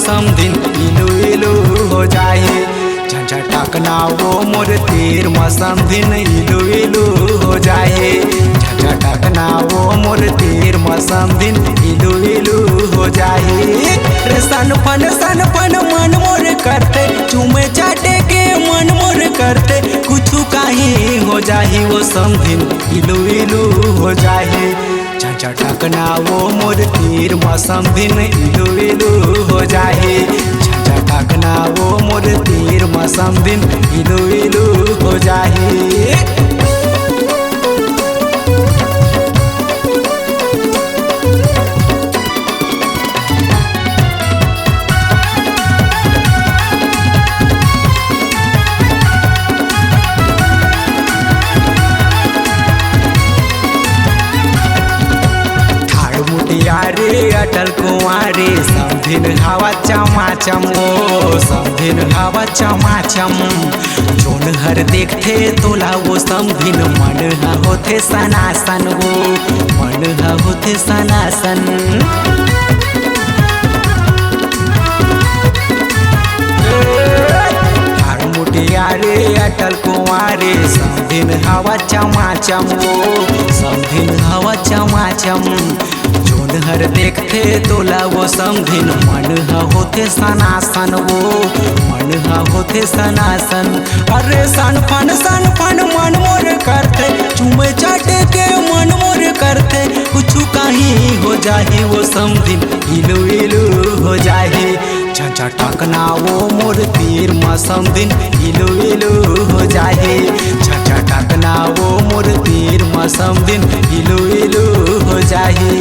समधिन इलू इलू हो जाए। झंझटकना वो मोर तीर समधिन इलू इलू हो जाए। झंझटकना वो मोर तीर समधिन इलू इलू हो जाए। रे सन फन मन मोर करते, चूमे चाटे के मन मोर करते, कुछ काही हो जाए वो समधिन इलू इलू हो जाए। झंझटकना वो मोर तीर समधिन इलू इलू हो जाए। झंझटकना वो मोर तीर समधिन इलू इलू हो जाए। रे अटल कुंवारे समधिन हवा चमाचम ओ समधिन हवा चमाचम। जोन हर देखते तोला वो समधिन मन होते सनासन वो मन होते सनासन। रे अटल कुंवारे समधिन हवा चमाचम ओ समधिन हवा चमाचम। जोन हर देखते तोला वो समधिन मन होते सनासन वो मन होते सनासन। अरे सन फन मन मोर करते, चूमे चाटे के मन मोर करते, कुछ काही हो जाए वो समधिन इलू इलू हो जाए। झंझटकना वो मोर तीर समधिन इलू इलू हो जाए। झंझटकना वो मोर तीर समधिन इलू इलू हो जाए।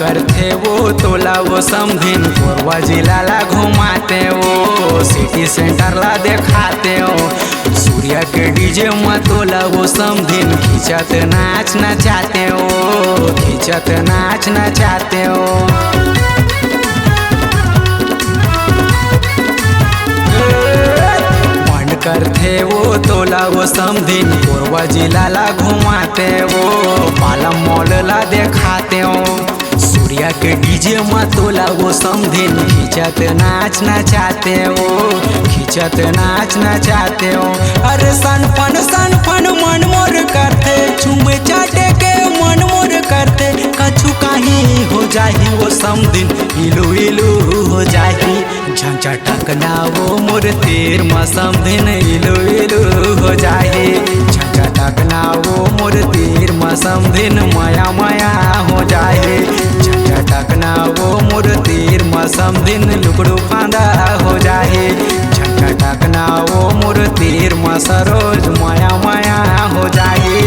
करते वो तोला वो समधिन कोरबा जिला ला घुमाते वो सिटी सेंटर ला दिखाते हो। सूर्या के डीजे में तोला वो समधिन खिंचत नाच नचाते हो खिंचत नाच नचाते हो। मन करते वो तोला वो समधिन कोरबा जिला ला घुमाते वो पालम मॉल ला दिखाते हो। सूर्या के डीजे में तोला वो समधिन खिंचत नाच नचाते हो खिंचत नाच नचाते हो। अरे सन फन मन मोर करते, चूमे चाटे के मन मोर करते, कछु काही हो जाए वो समधिन इलू इलू हो जाए। झंझटकना वो मोर तीर समधिन इलू इलू हो जाए। झंझटकना वो मोर तीर समधिन माया माया हो जाए। झंझटकना वो मोर तीर समधिन लुकड़ू फांदा हो जाए। झंझटकना वो मोर तीर सरोज माया माया हो जाए।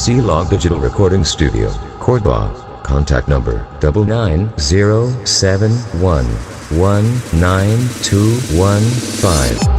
C-Log Digital Recording Studio, Cordoba. Contact number 99071192115.